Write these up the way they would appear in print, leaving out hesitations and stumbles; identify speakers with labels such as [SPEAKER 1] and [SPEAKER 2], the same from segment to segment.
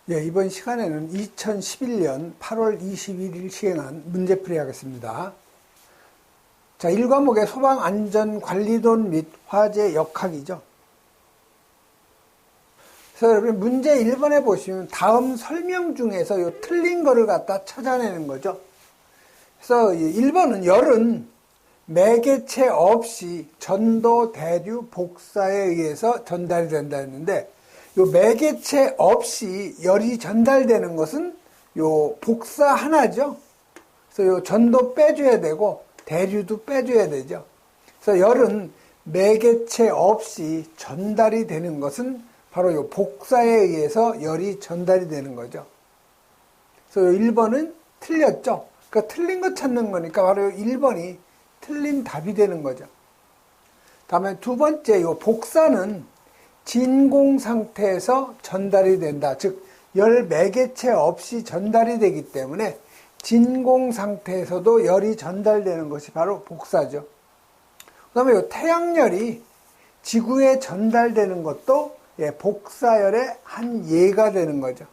[SPEAKER 1] 예, 이번 시간에는 2011년 8월 21일 시행한 문제풀이 하겠습니다. 자, 1과목의 소방안전관리론 및 화재 역학이죠. 그래서 여러분 문제 1번에 보시면 다음 설명 중에서 요 틀린 거를 갖다 찾아내는 거죠. 그래서 1번은 열은 매개체 없이 전도, 대류, 복사에 의해서 전달이 된다 했는데 요 매개체 없이 열이 전달되는 것은 요 복사 하나죠. 그래서 요 전도 빼줘야 되고 대류도 빼줘야 되죠. 그래서 열은 매개체 없이 전달이 되는 것은 바로 요 복사에 의해서 열이 전달이 되는 거죠. 그래서 요 1번은 틀렸죠. 그러니까 틀린 거 찾는 거니까 바로 요 1번이 틀린 답이 되는 거죠. 다음에 두 번째 요 복사는 진공 상태에서 전달이 된다. 즉, 열 매개체 없이 전달이 되기 때문에 진공 상태에서도 열이 전달되는 것이 바로 복사죠. 그 다음에 요 태양열이 지구에 전달되는 것도 복사열의 한 예가 되는 거죠.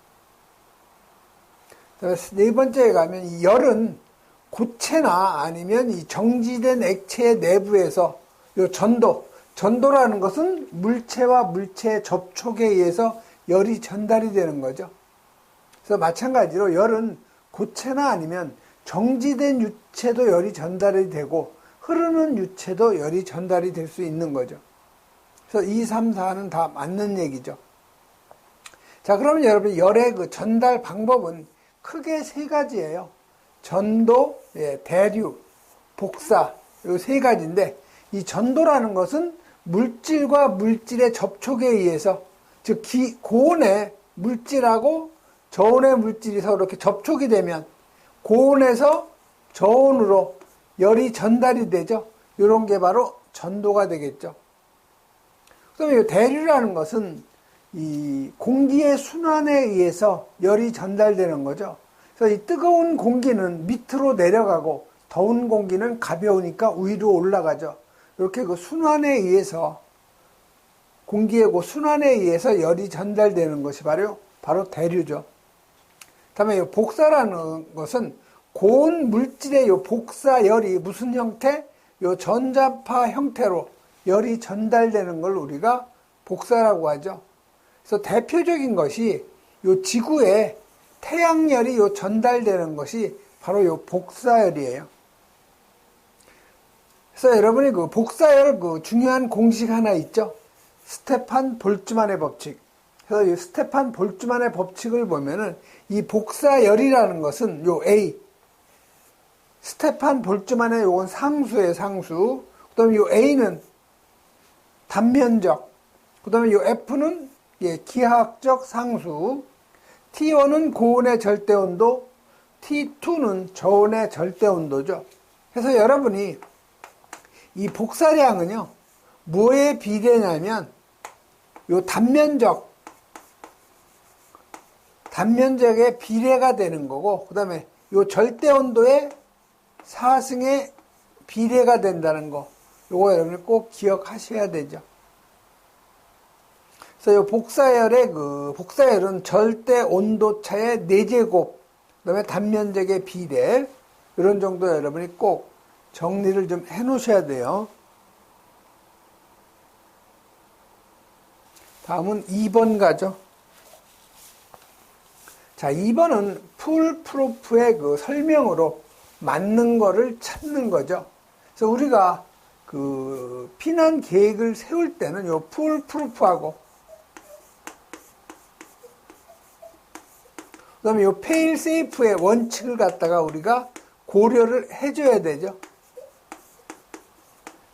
[SPEAKER 1] 네 번째에 가면 이 열은 고체나 아니면 이 정지된 액체의 내부에서 요 전도라는 것은 물체와 물체의 접촉에 의해서 열이 전달이 되는 거죠. 그래서 마찬가지로 열은 고체나 아니면 정지된 유체도 열이 전달이 되고 흐르는 유체도 열이 전달이 될 수 있는 거죠. 그래서 2, 3, 4는 다 맞는 얘기죠. 자, 그러면 여러분 열의 그 전달 방법은 크게 세 가지예요. 전도, 대류, 복사, 이 세 가지인데 이 전도라는 것은 물질과 물질의 접촉에 의해서, 즉 고온의 물질하고 저온의 물질이 서로 이렇게 접촉이 되면 고온에서 저온으로 열이 전달이 되죠. 이런 게 바로 전도가 되겠죠. 그다음에 이 대류라는 것은 이 공기의 순환에 의해서 열이 전달되는 거죠. 그래서 이 뜨거운 공기는 밑으로 내려가고 더운 공기는 가벼우니까 위로 올라가죠. 이렇게 그 순환에 의해서, 공기의 그 순환에 의해서 열이 전달되는 것이 바로 대류죠. 다음에 이 복사라는 것은 고온 물질의 이 복사열이 무슨 형태? 이 전자파 형태로 열이 전달되는 걸 우리가 복사라고 하죠. 그래서 대표적인 것이 이 지구에 태양열이 이 전달되는 것이 바로 이 복사열이에요. 그래서 여러분이 그 복사열 그 중요한 공식 하나 있죠. 스테판 볼츠만의 법칙. 그래서 이 스테판 볼츠만의 법칙을 보면은 이 복사열이라는 것은 요 A, 스테판 볼츠만의 요건 상수예요, 상수. 그다음에 요 A는 단면적. 그다음에 요 F는 기하학적 상수. T1은 고온의 절대온도, T2는 저온의 절대온도죠. 그래서 여러분이 이 복사량은요, 뭐에 비례냐면, 요 단면적의 비례가 되는 거고, 그 다음에 요 절대온도의 사승의 비례가 된다는 거, 요거 여러분이 꼭 기억하셔야 되죠. 그래서 요 복사열은 절대 온도차의 4제곱, 그 다음에 단면적의 비례, 이런 정도 여러분이 꼭 정리를 좀 해 놓으셔야 돼요. 다음은 2번 가죠. 자, 2번은 풀프루프의 그 설명으로 맞는 거를 찾는 거죠. 그래서 우리가 그 피난 계획을 세울 때는 요 풀프루프하고 그다음에 요 페일 세이프의 원칙을 갖다가 우리가 고려를 해줘야 되죠.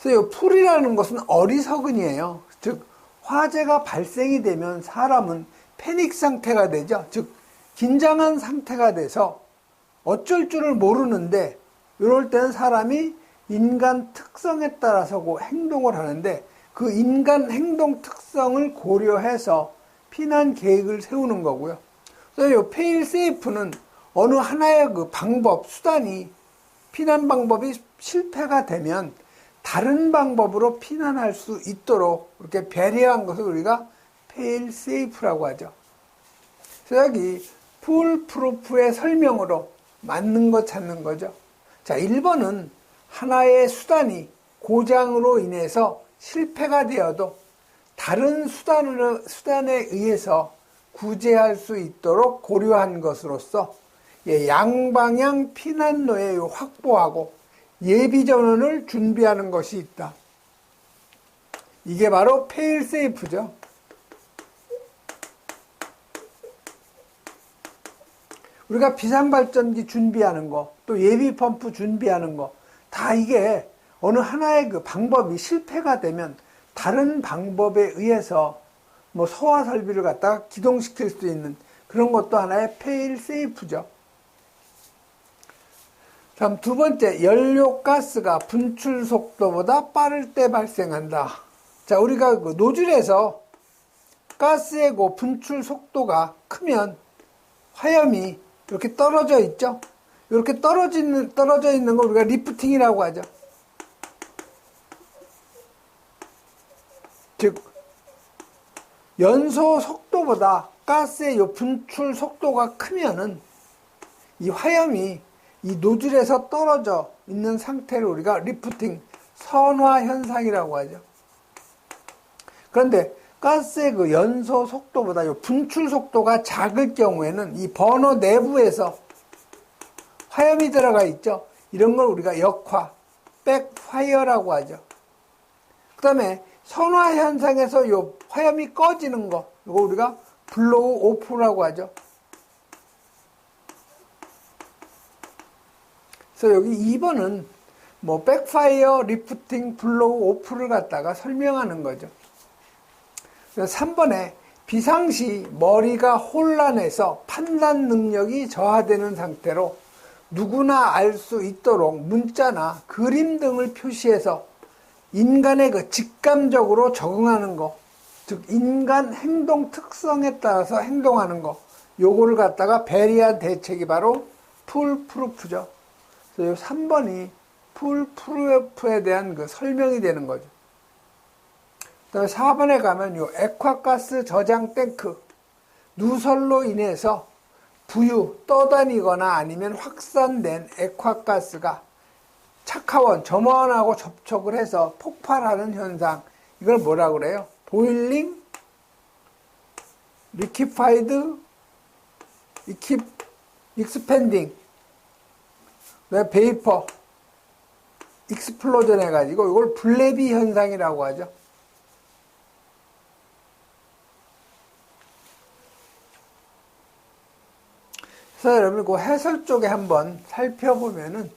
[SPEAKER 1] 그래서 이 풀이라는 것은 어리석은이에요. 즉 화재가 발생이 되면 사람은 패닉 상태가 되죠. 즉 긴장한 상태가 돼서 어쩔 줄을 모르는데 이럴 때는 사람이 인간 특성에 따라서 그 행동을 하는데 그 인간 행동 특성을 고려해서 피난 계획을 세우는 거고요. 그래서 이 페일 세이프는 어느 하나의 그 방법, 수단이 피난 방법이 실패가 되면 다른 방법으로 피난할 수 있도록 이렇게 배려한 것을 우리가 페일 세이프라고 하죠. 그래서 여기 풀프루프의 설명으로 맞는 거 찾는 거죠. 자, 1번은 하나의 수단이 고장으로 인해서 실패가 되어도 다른 수단에 의해서 구제할 수 있도록 고려한 것으로서 양방향 피난로에 확보하고 예비 전원을 준비하는 것이 있다. 이게 바로 페일세이프죠. 우리가 비상발전기 준비하는 거, 또 예비펌프 준비하는 거, 다 이게 어느 하나의 그 방법이 실패가 되면 다른 방법에 의해서 뭐 소화 설비를 갖다가 기동시킬 수 있는 그런 것도 하나의 페일세이프죠. 다음 두 번째, 연료가스가 분출 속도보다 빠를 때 발생한다. 자, 우리가 그 노즐에서 가스의 그 분출 속도가 크면 화염이 이렇게 떨어져 있죠. 이렇게 떨어져 있는 걸 우리가 리프팅이라고 하죠. 즉, 연소 속도보다 가스의 요 분출 속도가 크면은 이 화염이 이 노즐에서 떨어져 있는 상태를 우리가 리프팅, 선화 현상이라고 하죠. 그런데 가스의 그 연소 속도보다 요 분출 속도가 작을 경우에는 이 버너 내부에서 화염이 들어가 있죠. 이런 걸 우리가 역화, 백파이어라고 하죠. 그 다음에 선화 현상에서 요 화염이 꺼지는 거, 이거 우리가 블로우 오프라고 하죠. 그래서 여기 2번은 뭐 백파이어, 리프팅, 블로우 오프를 갖다가 설명하는 거죠. 그래서 3번에 비상시 머리가 혼란해서 판단 능력이 저하되는 상태로 누구나 알 수 있도록 문자나 그림 등을 표시해서 인간의 그 직감적으로 적응하는 거, 즉 인간 행동 특성에 따라서 행동하는 거, 요거를 갖다가 배려한 대책이 바로 풀프루프죠. 그래서 요 3번이 풀프루프에 대한 그 설명이 되는 거죠. 그다음에 4번에 가면 요 액화가스 저장 탱크, 누설로 인해서 부유, 떠다니거나 아니면 확산된 액화가스가 착화원, 점원하고 접촉을 해서 폭발하는 현상, 이걸 뭐라 그래요? 보일링, 리퀴파이드, 익스펜딩, 베이퍼, 익스플로전 해가지고 이걸 블레비 현상이라고 하죠. 그래서 여러분 그 해설 쪽에 한번 살펴보면은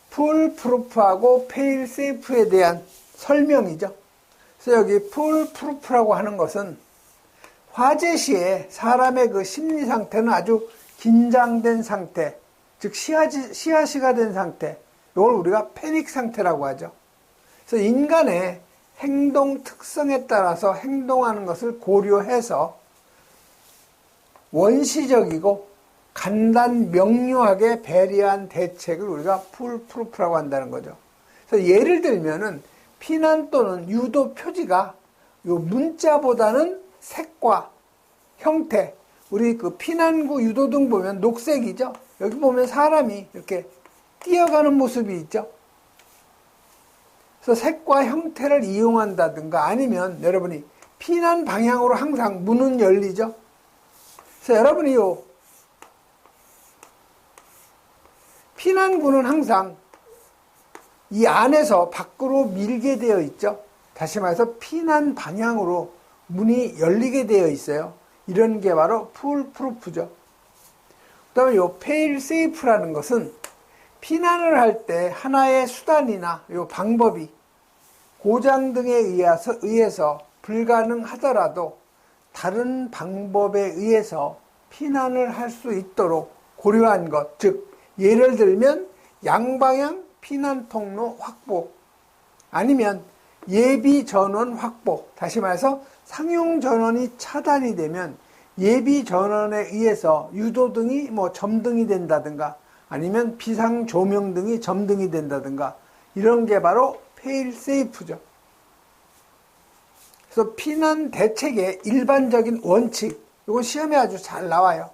[SPEAKER 1] 풀프루프하고 페일세이프에 대한 설명이죠. 그래서 여기 풀프루프라고 하는 것은 화재 시에 사람의 그 심리 상태는 아주 긴장된 상태, 즉 시야시가 된 상태, 이걸 우리가 패닉 상태라고 하죠. 그래서 인간의 행동 특성에 따라서 행동하는 것을 고려해서 원시적이고 간단 명료하게 배려한 대책을 우리가 풀프루프라고 한다는 거죠. 그래서 예를 들면은 피난 또는 유도 표지가 요 문자보다는 색과 형태, 우리 그 피난구 유도등 보면 녹색이죠. 여기 보면 사람이 이렇게 뛰어가는 모습이 있죠. 그래서 색과 형태를 이용한다든가 아니면 여러분이 피난 방향으로 항상 문은 열리죠. 그래서 여러분이요, 피난구는 항상 이 안에서 밖으로 밀게 되어 있죠. 다시 말해서 피난 방향으로 문이 열리게 되어 있어요. 이런 게 바로 풀프루프죠. 그 다음에 요 페일세이프라는 것은 피난을 할 때 하나의 수단이나 요 방법이 고장 등에 의해서 불가능하더라도 다른 방법에 의해서 피난을 할 수 있도록 고려한 것, 즉 예를 들면 양방향 피난 통로 확보, 아니면 예비 전원 확보, 다시 말해서 상용 전원이 차단이 되면 예비 전원에 의해서 유도등이 뭐 점등이 된다든가 아니면 비상 조명등이 점등이 된다든가 이런 게 바로 페일세이프죠. 그래서 피난 대책의 일반적인 원칙, 이건 시험에 아주 잘 나와요.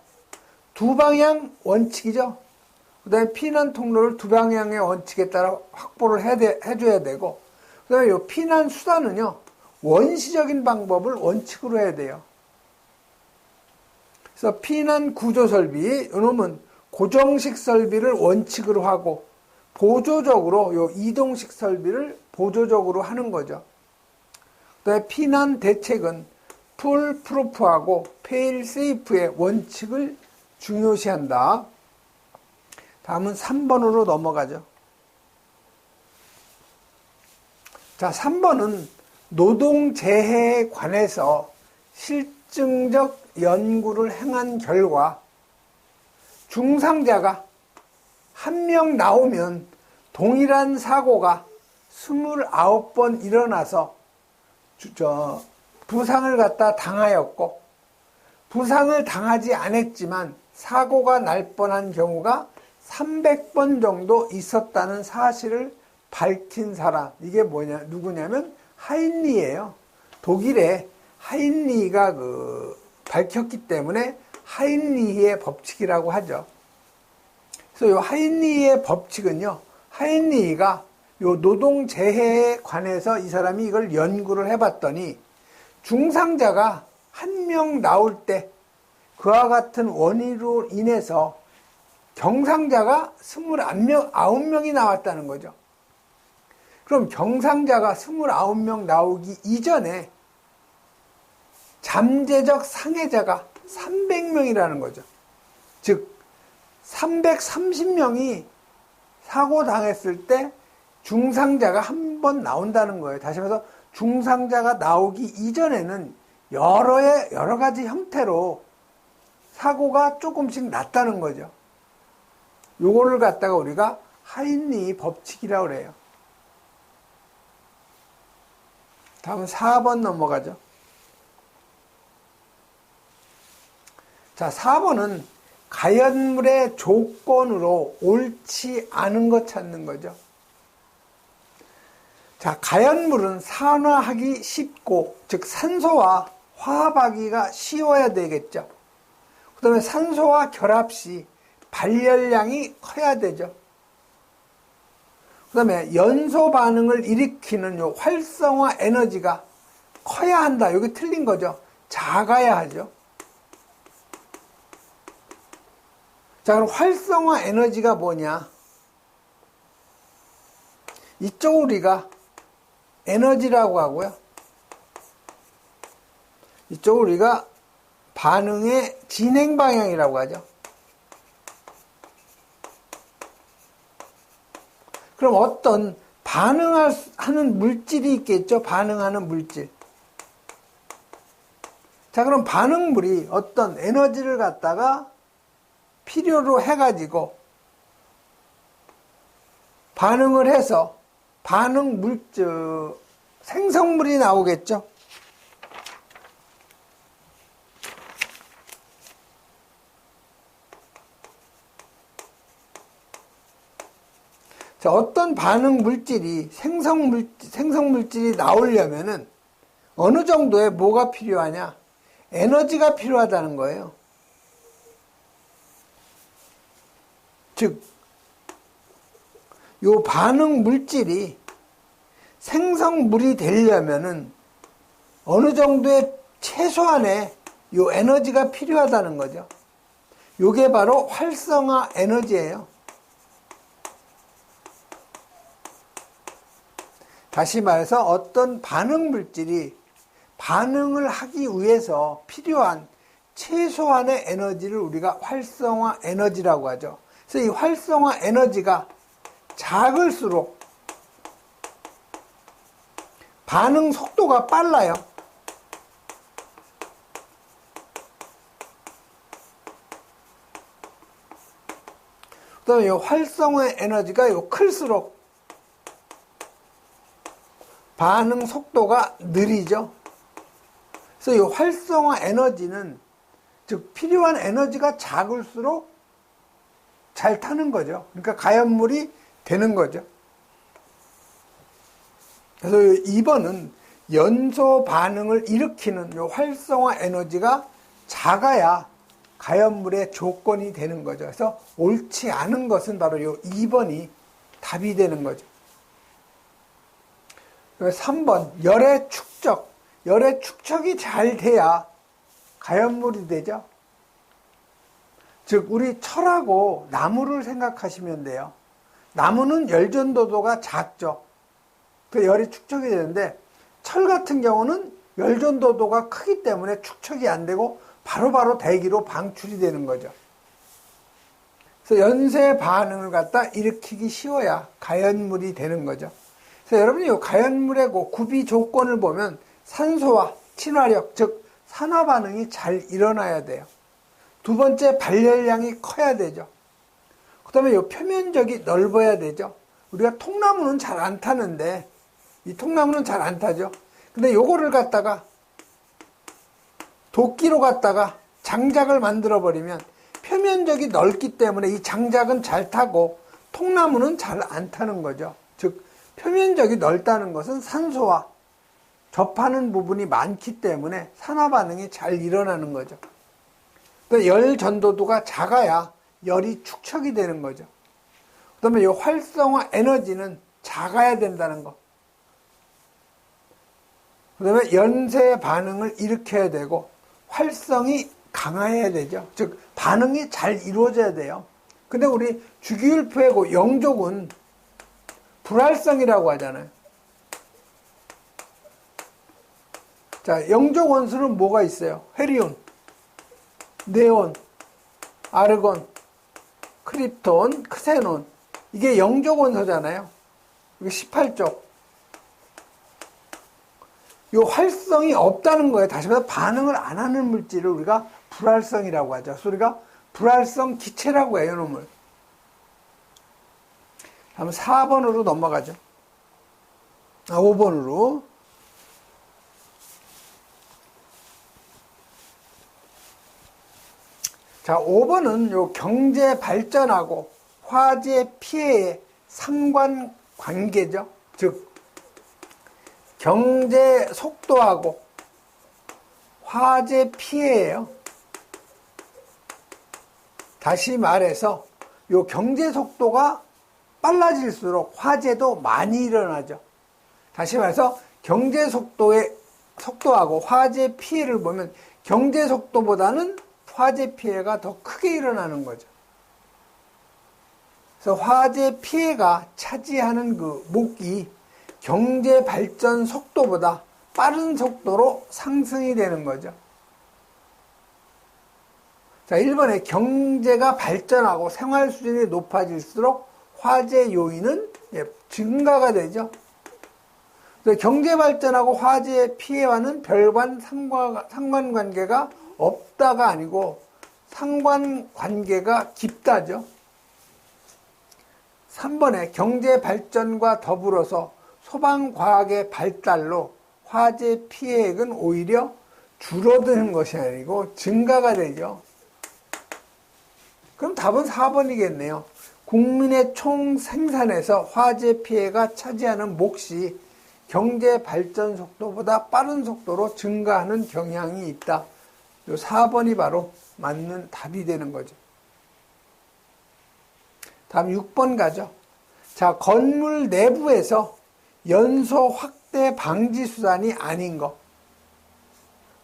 [SPEAKER 1] 두 방향 원칙이죠. 그 다음에 피난 통로를 두 방향의 원칙에 따라 확보를 해줘야 되고, 그 다음에 이 피난 수단은요, 원시적인 방법을 원칙으로 해야 돼요. 그래서 피난 구조 설비, 이놈은 고정식 설비를 원칙으로 하고, 보조적으로, 요 이동식 설비를 보조적으로 하는 거죠. 그 다음에 피난 대책은 풀 프루프하고 페일 세이프의 원칙을 중요시한다. 다음은 3번으로 넘어가죠. 자, 3번은 노동재해에 관해서 실증적 연구를 행한 결과 중상자가 한 명 나오면 동일한 사고가 29번 일어나서 부상을 갖다 당하였고, 부상을 당하지 않았지만 사고가 날 뻔한 경우가 300번 정도 있었다는 사실을 밝힌 사람, 이게 누구냐면 하인리예요. 독일의 하인리가 밝혔기 때문에 하인리히의 법칙이라고 하죠. 그래서 이 하인리히의 법칙은요, 하인리히가 요 노동재해에 관해서 이 사람이 이걸 연구를 해봤더니 중상자가 한 명 나올 때 그와 같은 원인으로 인해서 경상자가 29명이 나왔다는 거죠. 그럼 경상자가 29명 나오기 이전에 잠재적 상해자가 300명이라는 거죠. 즉 330명이 사고 당했을 때 중상자가 한 번 나온다는 거예요. 다시 말해서 중상자가 나오기 이전에는 여러 가지 형태로 사고가 조금씩 났다는 거죠. 요거를 갖다가 우리가 하인리 법칙이라고 그래요. 다음은 4번 넘어가죠. 자, 4번은 가연물의 조건으로 옳지 않은 것 찾는 거죠. 자, 가연물은 산화하기 쉽고, 즉 산소와 화합하기가 쉬워야 되겠죠. 그 다음에 산소와 결합 시 발열량이 커야 되죠. 그 다음에 연소 반응을 일으키는 요 활성화 에너지가 커야 한다. 여기 틀린 거죠. 작아야 하죠. 자, 그럼 활성화 에너지가 뭐냐? 이쪽 우리가 에너지라고 하고요. 이쪽 우리가 반응의 진행 방향이라고 하죠. 그럼 어떤 반응하는 물질이 있겠죠? 반응하는 물질. 자, 그럼 반응물이 어떤 에너지를 갖다가 필요로 해가지고 반응을 해서 반응 물질, 생성물이 나오겠죠? 자, 어떤 반응 물질이 생성물질이 나오려면은 어느 정도의 뭐가 필요하냐? 에너지가 필요하다는 거예요. 즉, 요 반응 물질이 생성물이 되려면은 어느 정도의 최소한의 요 에너지가 필요하다는 거죠. 요게 바로 활성화 에너지예요. 다시 말해서 어떤 반응 물질이 반응을 하기 위해서 필요한 최소한의 에너지를 우리가 활성화 에너지라고 하죠. 그래서 이 활성화 에너지가 작을수록 반응 속도가 빨라요. 그 다음에 이 활성화 에너지가 클수록 반응 속도가 느리죠. 그래서 이 활성화 에너지는, 즉 필요한 에너지가 작을수록 잘 타는 거죠. 그러니까 가연물이 되는 거죠. 그래서 2번은 연소 반응을 일으키는 이 활성화 에너지가 작아야 가연물의 조건이 되는 거죠. 그래서 옳지 않은 것은 바로 요 2번이 답이 되는 거죠. 3번, 열의 축적. 열의 축적이 잘 돼야 가연물이 되죠. 즉, 우리 철하고 나무를 생각하시면 돼요. 나무는 열 전도도가 작죠. 그 열이 축적이 되는데, 철 같은 경우는 열 전도도가 크기 때문에 축적이 안 되고 바로바로 대기로 방출이 되는 거죠. 그래서 연쇄 반응을 갖다 일으키기 쉬워야 가연물이 되는 거죠. 그래서 여러분이 이 가연물의 구비 조건을 보면 산소와 친화력, 즉 산화 반응이 잘 일어나야 돼요. 두 번째, 발열량이 커야 되죠. 그 다음에 이 표면적이 넓어야 되죠. 우리가 통나무는 잘 안 타는데, 이 통나무는 잘 안 타죠. 근데 요거를 갖다가 도끼로 갖다가 장작을 만들어 버리면 표면적이 넓기 때문에 이 장작은 잘 타고 통나무는 잘 안 타는 거죠. 즉, 표면적이 넓다는 것은 산소와 접하는 부분이 많기 때문에 산화 반응이 잘 일어나는 거죠. 열 전도도가 작아야 열이 축적이 되는 거죠. 그 다음에 이 활성화 에너지는 작아야 된다는 거. 그 다음에 연쇄 반응을 일으켜야 되고 활성이 강해야 되죠. 즉 반응이 잘 이루어져야 돼요. 근데 우리 주기율표의 영족은 불활성이라고 하잖아요. 자, 영족 원소는 뭐가 있어요? 헤리온, 네온, 아르곤, 크립톤, 크세논. 이게 영족 원소잖아요. 이게 18쪽. 이 활성이 없다는 거예요. 다시 말해서 반응을 안 하는 물질을 우리가 불활성이라고 하죠. 그래서 우리가 불활성 기체라고 해요, 이놈을. 다음 4번으로 넘어가죠. 5번으로. 자, 5번은 요 경제 발전하고 화재 피해의 상관관계죠. 즉, 경제 속도하고 화재 피해예요. 다시 말해서 요 경제 속도가 빨라질수록 화재도 많이 일어나죠. 다시 말해서 경제 속도하고 화재 피해를 보면 경제 속도보다는 화재 피해가 더 크게 일어나는 거죠. 그래서 화재 피해가 차지하는 그 목이 경제 발전 속도보다 빠른 속도로 상승이 되는 거죠. 자, 1번에 경제가 발전하고 생활 수준이 높아질수록 화재 요인은 증가가 되죠. 경제 발전하고 화재 피해와는 별반 상관관계가 없다가 아니고 상관관계가 깊다죠. 3번에 경제 발전과 더불어서 소방과학의 발달로 화재 피해액은 오히려 줄어드는 것이 아니고 증가가 되죠. 그럼 답은 4번이겠네요. 국민의 총 생산에서 화재 피해가 차지하는 몫이 경제 발전 속도보다 빠른 속도로 증가하는 경향이 있다. 요 4번이 바로 맞는 답이 되는 거죠. 다음 6번 가죠. 자, 건물 내부에서 연소 확대 방지 수단이 아닌 것.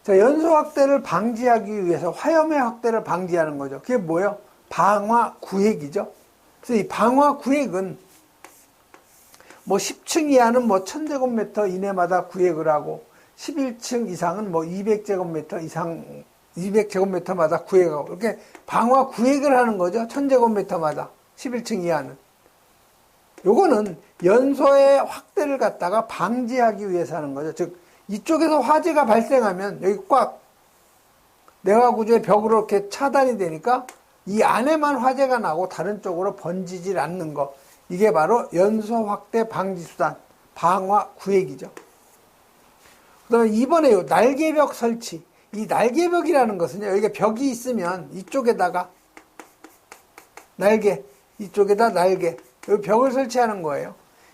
[SPEAKER 1] 자, 연소 확대를 방지하기 위해서 화염의 확대를 방지하는 거죠. 그게 뭐예요? 방화 구획이죠. 그래서 이 방화 구획은 뭐 10층 이하는 뭐 1000제곱미터 이내마다 구획을 하고 11층 이상은 뭐 200제곱미터 이상 200제곱미터마다 구획하고 이렇게 방화 구획을 하는 거죠. 1000제곱미터마다 11층 이하는. 요거는 연소의 확대를 갖다가 방지하기 위해서 하는 거죠. 즉 이쪽에서 화재가 발생하면 여기 꽉 내화 구조의 벽으로 이렇게 차단이 되니까 이 안에만 화재가 나고 다른 쪽으로 번지질 않는 거. 이게 바로 연소 확대 방지 수단, 방화 구획이죠. 그 다음에 2번에 요 날개벽 설치. 이 날개벽이라는 것은요, 여기가 벽이 있으면 이쪽에다가 날개, 이쪽에다 날개, 여기 벽을 설치하는 거예요.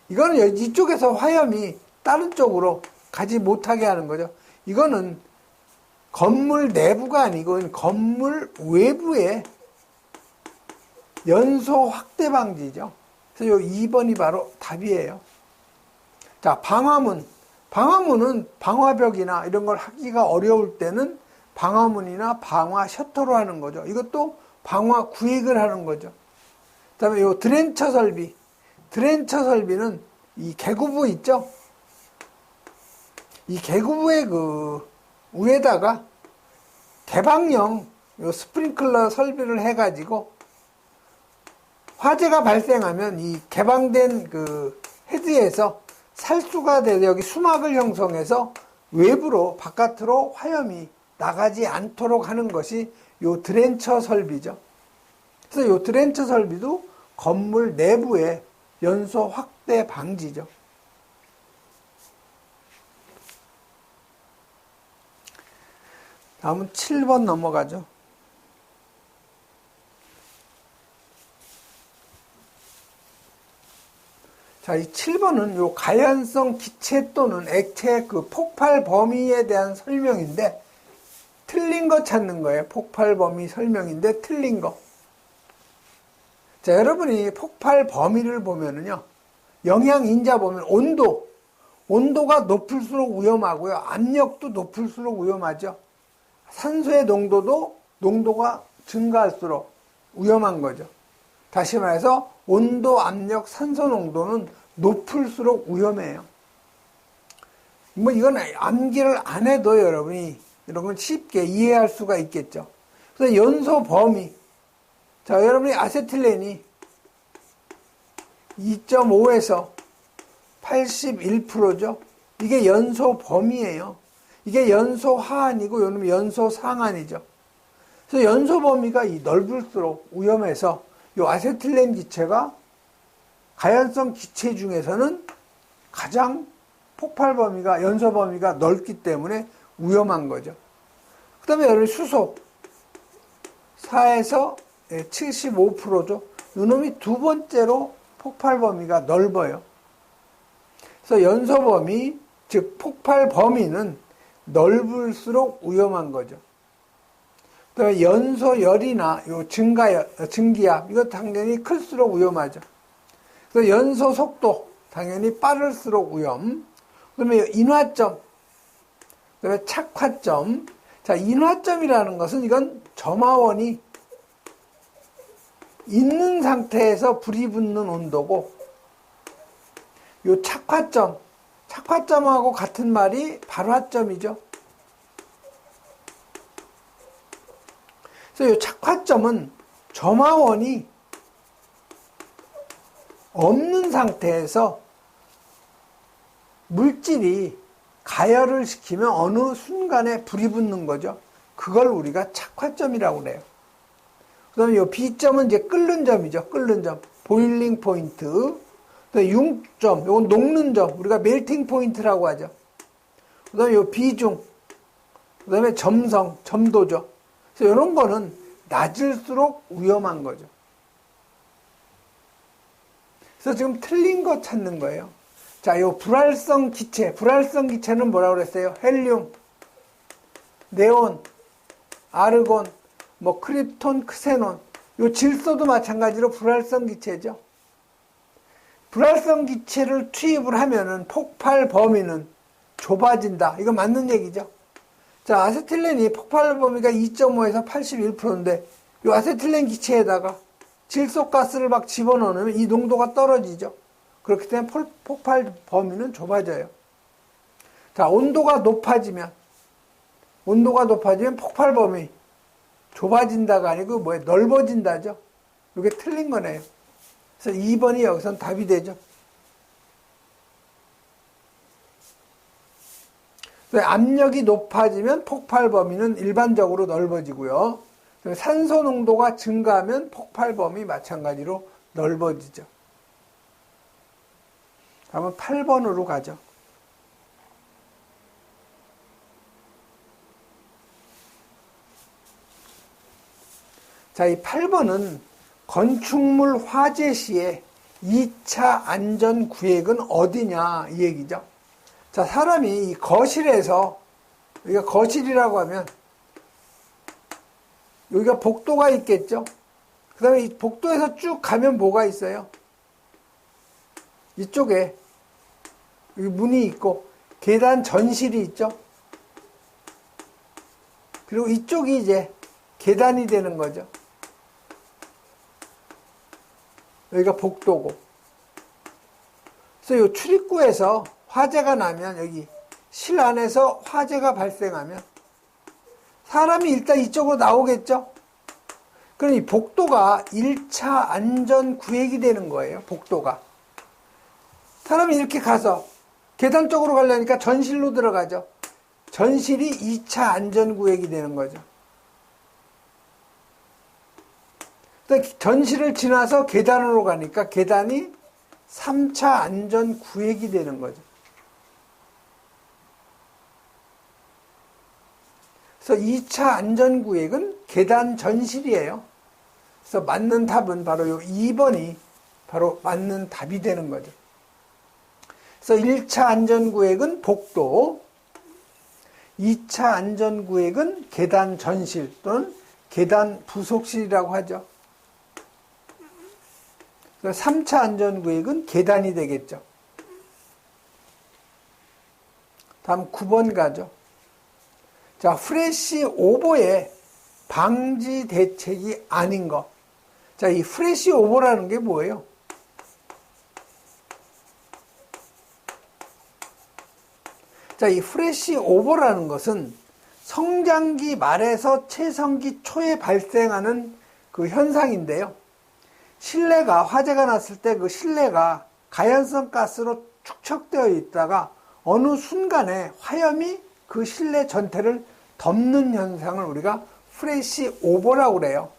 [SPEAKER 1] 이거는 이쪽에서 화염이 다른 쪽으로 가지 못하게 하는 거죠. 이거는 건물 내부가 아니고 건물 외부의 연소 확대 방지죠. 그래서 요 2번이 바로 답이에요. 자, 방화문. 방화문은 방화벽이나 이런 걸 하기가 어려울 때는 방화문이나 방화 셔터로 하는 거죠. 이것도 방화 구획을 하는 거죠. 그 다음에 요 드렌처 설비. 드렌처 설비는 이 개구부 있죠? 이 개구부의 그 위에다가 개방형 요 스프링클러 설비를 해가지고 화재가 발생하면 이 개방된 그 헤드에서 살수가 돼서 여기 수막을 형성해서 외부로 바깥으로 화염이 나가지 않도록 하는 것이 요 드렌처 설비죠. 그래서 요 드렌처 설비도 건물 내부의 연소 확대 방지죠. 다음은 7번 넘어가죠. 자, 이 7번은 요 가연성 기체 또는 액체 그 폭발 범위에 대한 설명인데 틀린 거 찾는 거예요. 폭발 범위 설명인데 틀린 거. 자, 여러분이 폭발 범위를 보면은요. 영양 인자 보면 온도가 높을수록 위험하고요. 압력도 높을수록 위험하죠. 산소의 농도가 증가할수록 위험한 거죠. 다시 말해서 온도, 압력, 산소 농도는 높을수록 위험해요. 뭐 이건 암기를 안 해도 여러분이 이런 건 쉽게 이해할 수가 있겠죠. 그래서 연소 범위. 자, 여러분이 아세틸렌이 2.5에서 81%죠. 이게 연소 범위예요. 이게 연소 하한이고 요놈 연소 상한이죠. 그래서 연소 범위가 넓을수록 위험해서 요 아세틸렌 기체가 가연성 기체 중에서는 가장 폭발 범위가 연소 범위가 넓기 때문에 위험한 거죠. 그 다음에 여러분 수소 4에서 75%죠. 요놈이 두 번째로 폭발 범위가 넓어요. 그래서 연소 범위, 즉 폭발 범위는 넓을수록 위험한 거죠. 그 다음에 연소열이나 요 증기압, 이거 당연히 클수록 위험하죠. 그래서 연소 속도, 당연히 빠를수록 위험. 그 다음에 인화점, 그 다음에 착화점. 자, 인화점이라는 것은 이건 점화원이 있는 상태에서 불이 붙는 온도고, 요 착화점하고 같은 말이 발화점이죠. 그래서 이 착화점은 점화원이 없는 상태에서 물질이 가열을 시키면 어느 순간에 불이 붙는 거죠. 그걸 우리가 착화점이라고 그래요. 그 다음에 이 B점은 이제 끓는 점이죠. 끓는 점. 보일링 포인트. 그 다음에 융점. 이건 녹는 점. 우리가 멜팅 포인트라고 하죠. 그 다음에 이 비중. 그 다음에 점성, 점도죠. 그래서 이런 거는 낮을수록 위험한 거죠. 그래서 지금 틀린 거 찾는 거예요. 자, 요 불활성 기체는 뭐라고 그랬어요? 헬륨, 네온, 아르곤, 뭐 크립톤, 크세논. 요 질소도 마찬가지로 불활성 기체죠. 불활성 기체를 투입을 하면은 폭발 범위는 좁아진다. 이거 맞는 얘기죠. 자, 아세틸렌이 폭발 범위가 2.5에서 81%인데 요 아세틸렌 기체에다가 질소가스를 막 집어넣으면 이 농도가 떨어지죠. 그렇기 때문에 폭발 범위는 좁아져요. 자, 온도가 높아지면 폭발 범위 좁아진다가 아니고 넓어진다죠. 이게 틀린 거네요. 그래서 2번이 여기선 답이 되죠. 압력이 높아지면 폭발 범위는 일반적으로 넓어지고요. 산소 농도가 증가하면 폭발 범위 마찬가지로 넓어지죠. 다음은 8번으로 가죠. 자, 이 8번은 건축물 화재 시에 2차 안전구역은 어디냐 이 얘기죠. 자, 사람이 이 거실에서, 우리가 거실이라고 하면 여기가 복도가 있겠죠. 그 다음에 이 복도에서 쭉 가면 뭐가 있어요? 이쪽에 여기 문이 있고 계단 전실이 있죠. 그리고 이쪽이 이제 계단이 되는 거죠. 여기가 복도고. 그래서 이 출입구에서 화재가 나면 여기 실 안에서 화재가 발생하면 사람이 일단 이쪽으로 나오겠죠. 그럼 이 복도가 1차 안전구획이 되는 거예요. 복도가. 사람이 이렇게 가서 계단 쪽으로 가려니까 전실로 들어가죠. 전실이 2차 안전구획이 되는 거죠. 전실을 지나서 계단으로 가니까 계단이 3차 안전구획이 되는 거죠. 그래서 2차 안전구획은 계단 전실이에요. 그래서 맞는 답은 바로 요 2번이 바로 맞는 답이 되는 거죠. 그래서 1차 안전구획은 복도, 2차 안전구획은 계단 전실 또는 계단 부속실이라고 하죠. 3차 안전구획은 계단이 되겠죠. 다음 9번 가죠. 자, 프레시 오버의 방지 대책이 아닌 것. 자, 이 프레시 오버라는 게 뭐예요? 자, 이 프레시 오버라는 것은 성장기 말에서 채성기 초에 발생하는 그 현상인데요. 실내가 화재가 났을 때 그 실내가 가연성 가스로 축적되어 있다가 어느 순간에 화염이 그 실내 전체를 덮는 현상을 우리가 프레시 오버라고 그래요.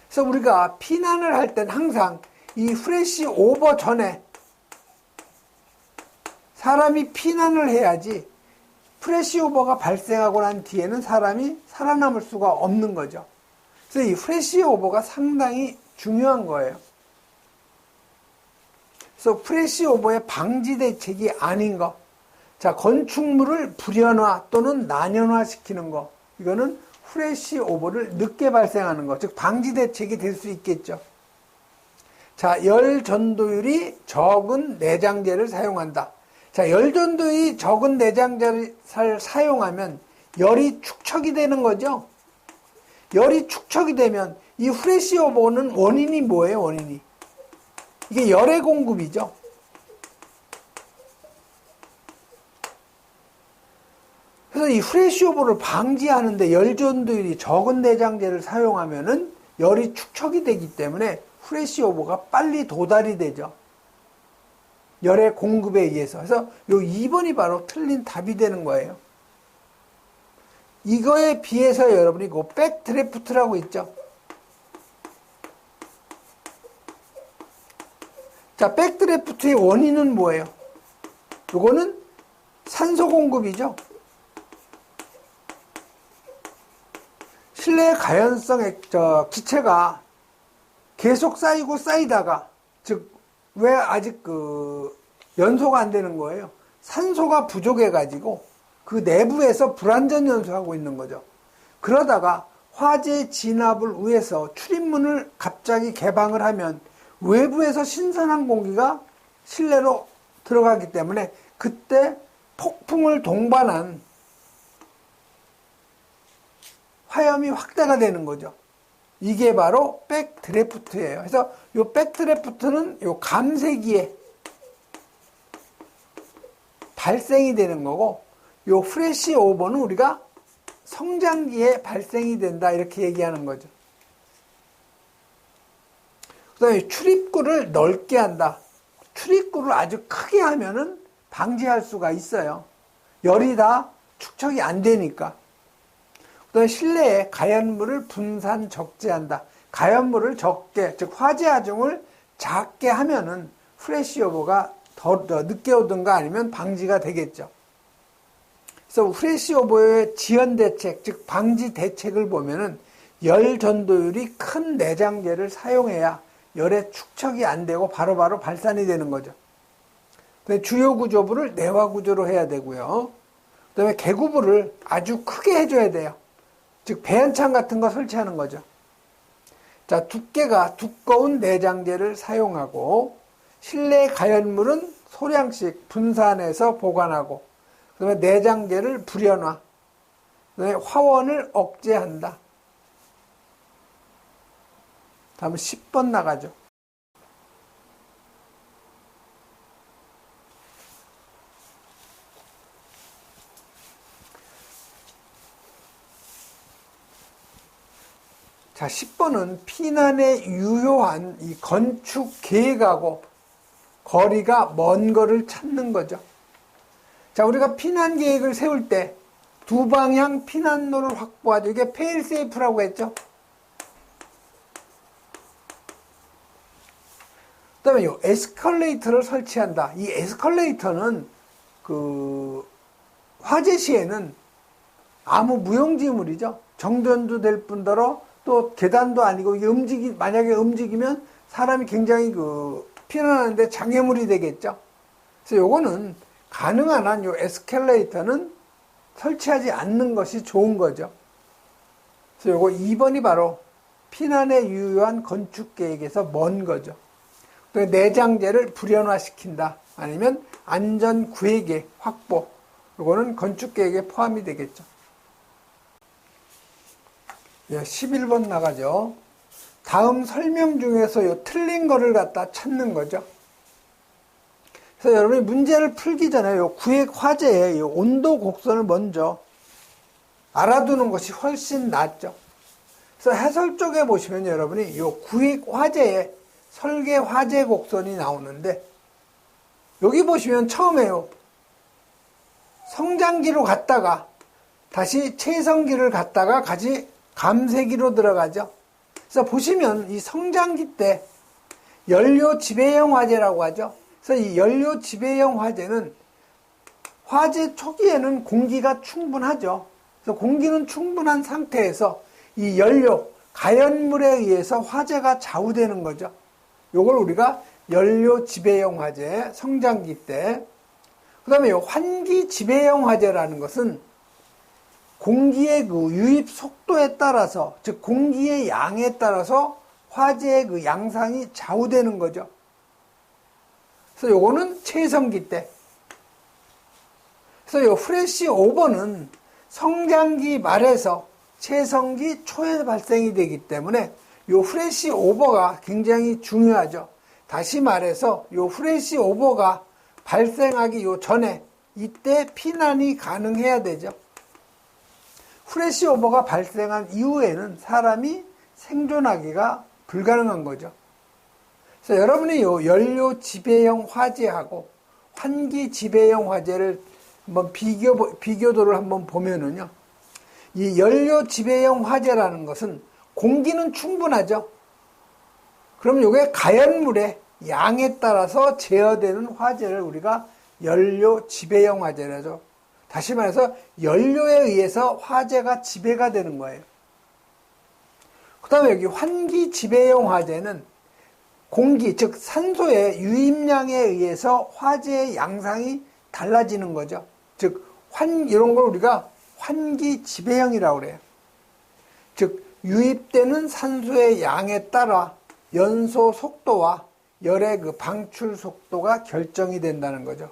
[SPEAKER 1] 그래서 우리가 피난을 할 땐 항상 이 프레시 오버 전에 사람이 피난을 해야지 프레시 오버가 발생하고 난 뒤에는 사람이 살아남을 수가 없는 거죠. 그래서 이 프레시 오버가 상당히 중요한 거예요. 그래서 프레시 오버의 방지 대책이 아닌 거. 자, 건축물을 불연화 또는 난연화시키는 거. 이거는 프레시 오버를 늦게 발생하는 것, 즉 방지 대책이 될 수 있겠죠. 자, 열 전도율이 적은 내장재를 사용한다. 자, 열 전도율이 적은 내장재를 사용하면 열이 축적이 되는 거죠. 열이 축적이 되면 이 프레시 오버는 원인이 뭐예요? 원인이 이게 열의 공급이죠. 그래서 이 프레시 오버를 방지하는데 열 전도율이 적은 내장재를 사용하면은 열이 축적이 되기 때문에 프레시 오버가 빨리 도달이 되죠. 열의 공급에 의해서. 그래서 요 2번이 바로 틀린 답이 되는 거예요. 이거에 비해서 여러분이 그 백드래프트라고 있죠. 자, 백드래프트의 원인은 뭐예요? 요거는 산소 공급이죠. 실내 가연성 기체가 계속 쌓이고 쌓이다가, 즉, 왜 아직 연소가 안 되는 거예요? 산소가 부족해가지고 그 내부에서 불완전 연소하고 있는 거죠. 그러다가 화재 진압을 위해서 출입문을 갑자기 개방을 하면 외부에서 신선한 공기가 실내로 들어가기 때문에 그때 폭풍을 동반한 화염이 확대가 되는 거죠. 이게 바로 백드래프트예요. 그래서 이 백드래프트는 이 감쇄기에 발생이 되는 거고, 이 프레시 오버는 우리가 성장기에 발생이 된다 이렇게 얘기하는 거죠. 그 다음에 출입구를 넓게 한다. 출입구를 아주 크게 하면은 방지할 수가 있어요. 열이 다 축적이 안 되니까. 그 다음에 실내에 가연물을 분산 적재한다. 가연물을 적게, 즉 화재 하중을 작게 하면은 프레시 오버가 더 늦게 오든가 아니면 방지가 되겠죠. 그래서 프레시 오버의 지연 대책, 즉 방지 대책을 보면은 열 전도율이 큰 내장재를 사용해야 열의 축적이 안 되고 바로바로 발산이 되는 거죠. 주요 구조부를 내화 구조로 해야 되고요. 그다음에 개구부를 아주 크게 해줘야 돼요. 즉 배연창 같은 거 설치하는 거죠. 자, 두께가 두꺼운 내장재를 사용하고 실내 가연물은 소량씩 분산해서 보관하고 그다음에 내장재를 불연화, 그다음에 화원을 억제한다. 다음 10번 나가죠. 자, 10번은 피난에 유효한 이 건축 계획하고 거리가 먼 거를 찾는 거죠. 자, 우리가 피난 계획을 세울 때 두 방향 피난로를 확보하죠. 이게 페일세이프라고 했죠. 그 다음에 이 에스컬레이터를 설치한다. 이 에스컬레이터는 화재 시에는 아무 무용지물이죠. 정전도 될 뿐더러 또 계단도 아니고 이게 만약에 움직이면 사람이 굉장히 피난하는데 장애물이 되겠죠. 그래서 요거는 가능한 한 요 에스컬레이터는 설치하지 않는 것이 좋은 거죠. 그래서 요거 2번이 바로 피난에 유효한 건축 계획에서 먼 거죠. 또 내장재를 불연화시킨다. 아니면 안전 구획의 확보. 요거는 건축 계획에 포함이 되겠죠. 11번 나가죠. 다음 설명 중에서 요 틀린 거를 갖다 찾는 거죠. 그래서 여러분이 문제를 풀기 전에 요 구획 화재의 요 온도 곡선을 먼저 알아두는 것이 훨씬 낫죠. 그래서 해설 쪽에 보시면 여러분이 요 구획 화재의 설계 화재 곡선이 나오는데 여기 보시면 처음에요. 성장기로 갔다가 다시 채성기를 갔다가 같이 감쇄기로 들어가죠. 그래서 보시면 이 성장기 때 연료 지배형 화재라고 하죠. 그래서 이 연료 지배형 화재는 화재 초기에는 공기가 충분하죠. 그래서 공기는 충분한 상태에서 이 연료, 가연물에 의해서 화재가 좌우되는 거죠. 요걸 우리가 연료 지배형 화재, 성장기 때. 그 다음에 환기 지배형 화재라는 것은 공기의 유입 속도에 따라서, 즉 공기의 양에 따라서 화재의 양상이 좌우되는 거죠. 그래서 요거는 채성기 때. 그래서 요 프레시 오버는 성장기 말에서 채성기 초에 발생이 되기 때문에 요 프레시 오버가 굉장히 중요하죠. 다시 말해서 요 프레시 오버가 발생하기 요 전에 이때 피난이 가능해야 되죠. 프레시 오버가 발생한 이후에는 사람이 생존하기가 불가능한 거죠. 그래서 여러분이 요 연료 지배형 화재하고 환기 지배형 화재를 한번 비교도를 한번 보면은요. 이 연료 지배형 화재라는 것은 공기는 충분하죠. 그럼 요게 가연물의 양에 따라서 제어되는 화재를 우리가 연료 지배형 화재라죠. 다시 말해서 연료에 의해서 화재가 지배가 되는 거예요. 그 다음에 여기 환기 지배형 화재는 공기, 즉 산소의 유입량에 의해서 화재의 양상이 달라지는 거죠. 즉 이런 걸 우리가 환기 지배형이라고 그래요. 즉 유입되는 산소의 양에 따라 연소 속도와 열의 방출 속도가 결정이 된다는 거죠.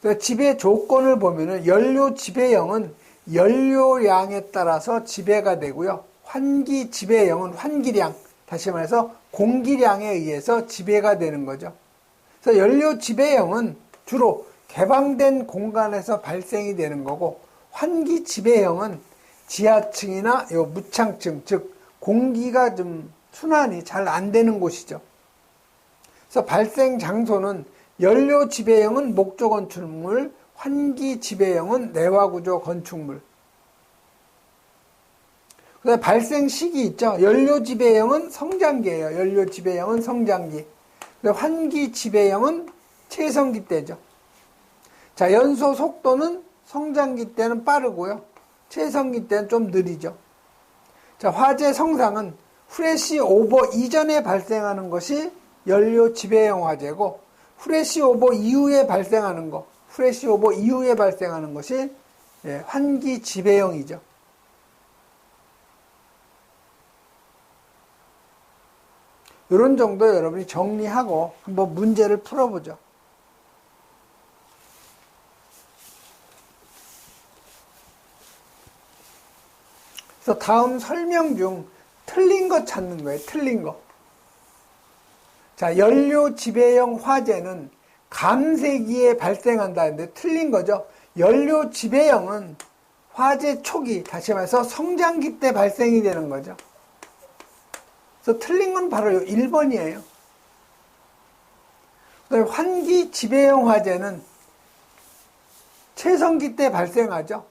[SPEAKER 1] 그래서 지배 조건을 보면은 연료 지배형은 연료량에 따라서 지배가 되고요. 환기 지배형은 환기량, 다시 말해서 공기량에 의해서 지배가 되는 거죠. 그래서 연료 지배형은 주로 개방된 공간에서 발생이 되는 거고, 환기 지배형은 지하층이나 무창층, 즉 공기가 좀 순환이 잘 안 되는 곳이죠. 그래서 발생 장소는 연료 지배형은 목조 건축물, 환기 지배형은 내화구조 건축물. 그다음에 발생 시기 있죠. 연료 지배형은 성장기예요. 연료 지배형은 성장기. 환기 지배형은 채성기 때죠. 자, 연소 속도는 성장기 때는 빠르고요. 채성기 때는 좀 느리죠. 자, 화재 성상은 프레시 오버 이전에 발생하는 것이 연료 지배형 화재고, 프레시 오버 이후에 발생하는 것이 환기 지배형이죠. 이런 정도 여러분이 정리하고 한번 문제를 풀어보죠. 그래서 다음 설명 중 틀린 거 찾는 거예요. 틀린 거. 자, 연료 지배형 화재는 감쇄기에 발생한다 했는데 틀린 거죠. 연료 지배형은 화재 초기, 다시 말해서 성장기 때 발생이 되는 거죠. 그래서 틀린 건 바로 1번이에요. 환기 지배형 화재는 채성기 때 발생하죠.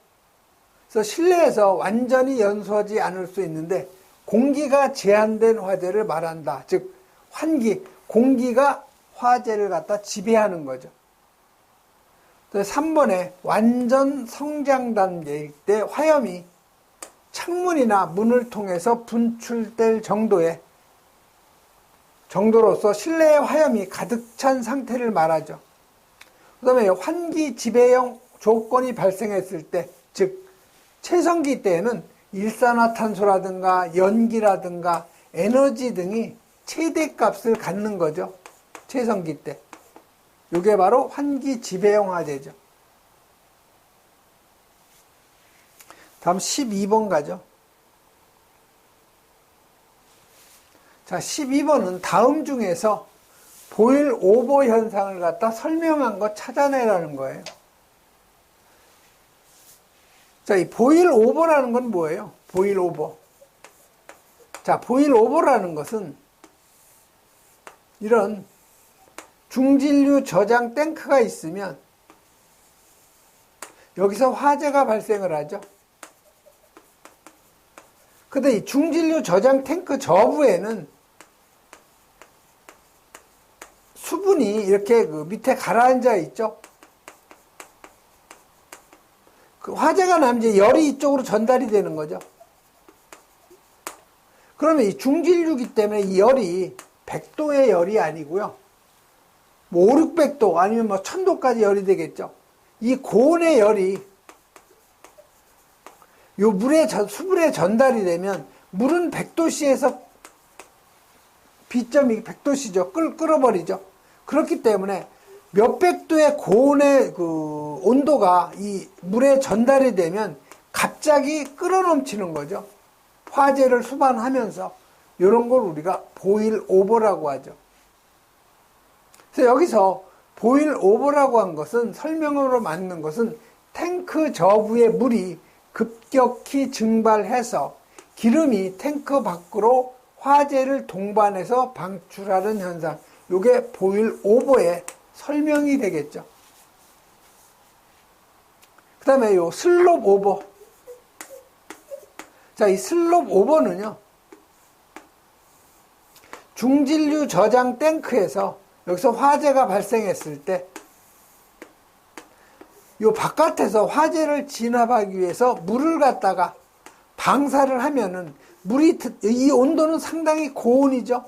[SPEAKER 1] 그래서 실내에서 완전히 연소하지 않을 수 있는데 공기가 제한된 화재를 말한다. 즉 환기, 공기가 화재를 갖다 지배하는 거죠. 3번에 완전 성장 단계일 때 화염이 창문이나 문을 통해서 분출될 정도로서 실내에 화염이 가득 찬 상태를 말하죠. 그 다음에 환기 지배형 조건이 발생했을 때, 즉 채성기 때에는 일산화탄소라든가 연기라든가 에너지 등이 최대값을 갖는 거죠. 채성기 때. 이게 바로 환기 지배형 화재죠. 다음 12번 가죠. 자, 12번은 다음 중에서 보일 오버 현상을 갖다 설명한 거 찾아내라는 거예요. 자, 이 보일 오버라는 건 뭐예요? 보일 오버. 자, 보일 오버라는 것은 이런 중진류 저장 탱크가 있으면 여기서 화재가 발생을 하죠. 근데 이 중진류 저장 탱크 저부에는 수분이 이렇게 그 밑에 가라앉아 있죠. 그 화재가 나면 이제 열이 이쪽으로 전달이 되는 거죠. 그러면 이 중진류기 때문에 이 열이 100도의 열이 아니고요. 뭐 5, 600도 아니면 뭐 1000도까지 열이 되겠죠. 이 고온의 열이 요 수분에 전달이 되면 물은 100도씨에서 B점이 100도씨죠. 끓어버리죠. 그렇기 때문에 몇백 도의 고온의 그 온도가 이 물에 전달이 되면 갑자기 끓어넘치는 거죠. 화재를 수반하면서 이런 걸 우리가 보일 오버라고 하죠. 그래서 여기서 보일 오버라고 한 것은 설명으로 맞는 것은 탱크 저부의 물이 급격히 증발해서 기름이 탱크 밖으로 화재를 동반해서 방출하는 현상. 이게 보일 오버의 설명이 되겠죠. 그 다음에 요 슬롭 오버. 자, 이 슬롭 오버는요, 중진류 저장 탱크에서 여기서 화재가 발생했을 때, 요 바깥에서 화재를 진압하기 위해서 물을 갖다가 방사를 하면은 이 온도는 상당히 고온이죠.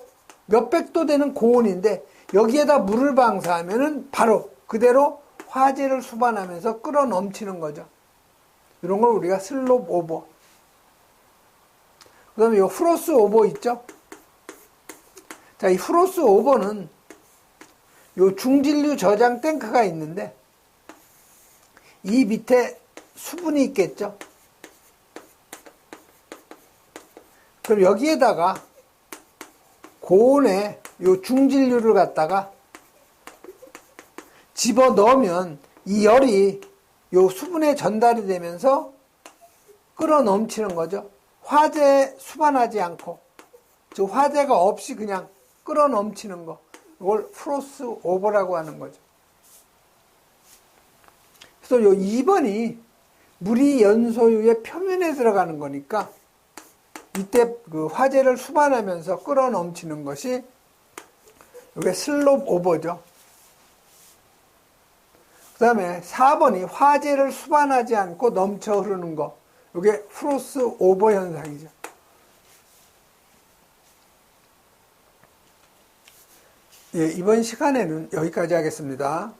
[SPEAKER 1] 몇백 도 되는 고온인데 여기에다 물을 방사하면은 바로 그대로 화재를 수반하면서 끓어 넘치는 거죠. 이런 걸 우리가 슬롭 오버. 그 다음에 이 프로스 오버 있죠? 자, 이 프로스 오버는 요 중진류 저장 탱크가 있는데 이 밑에 수분이 있겠죠? 그럼 여기에다가 고온의 요 중진류를 갖다가 집어 넣으면 이 열이 요 수분에 전달이 되면서 끓어 넘치는 거죠. 화재 수반하지 않고, 즉 화재가 없이 그냥 끓어 넘치는 거. 이걸 프로스 오버라고 하는 거죠. 그래서 요 2번이 물이 연소유의 표면에 들어가는 거니까 이때 그 화재를 수반하면서 끓어 넘치는 것이 이게 슬롭 오버죠. 그 다음에 4번이 화재를 수반하지 않고 넘쳐 흐르는 거. 이게 프로스 오버 현상이죠. 예, 이번 시간에는 여기까지 하겠습니다.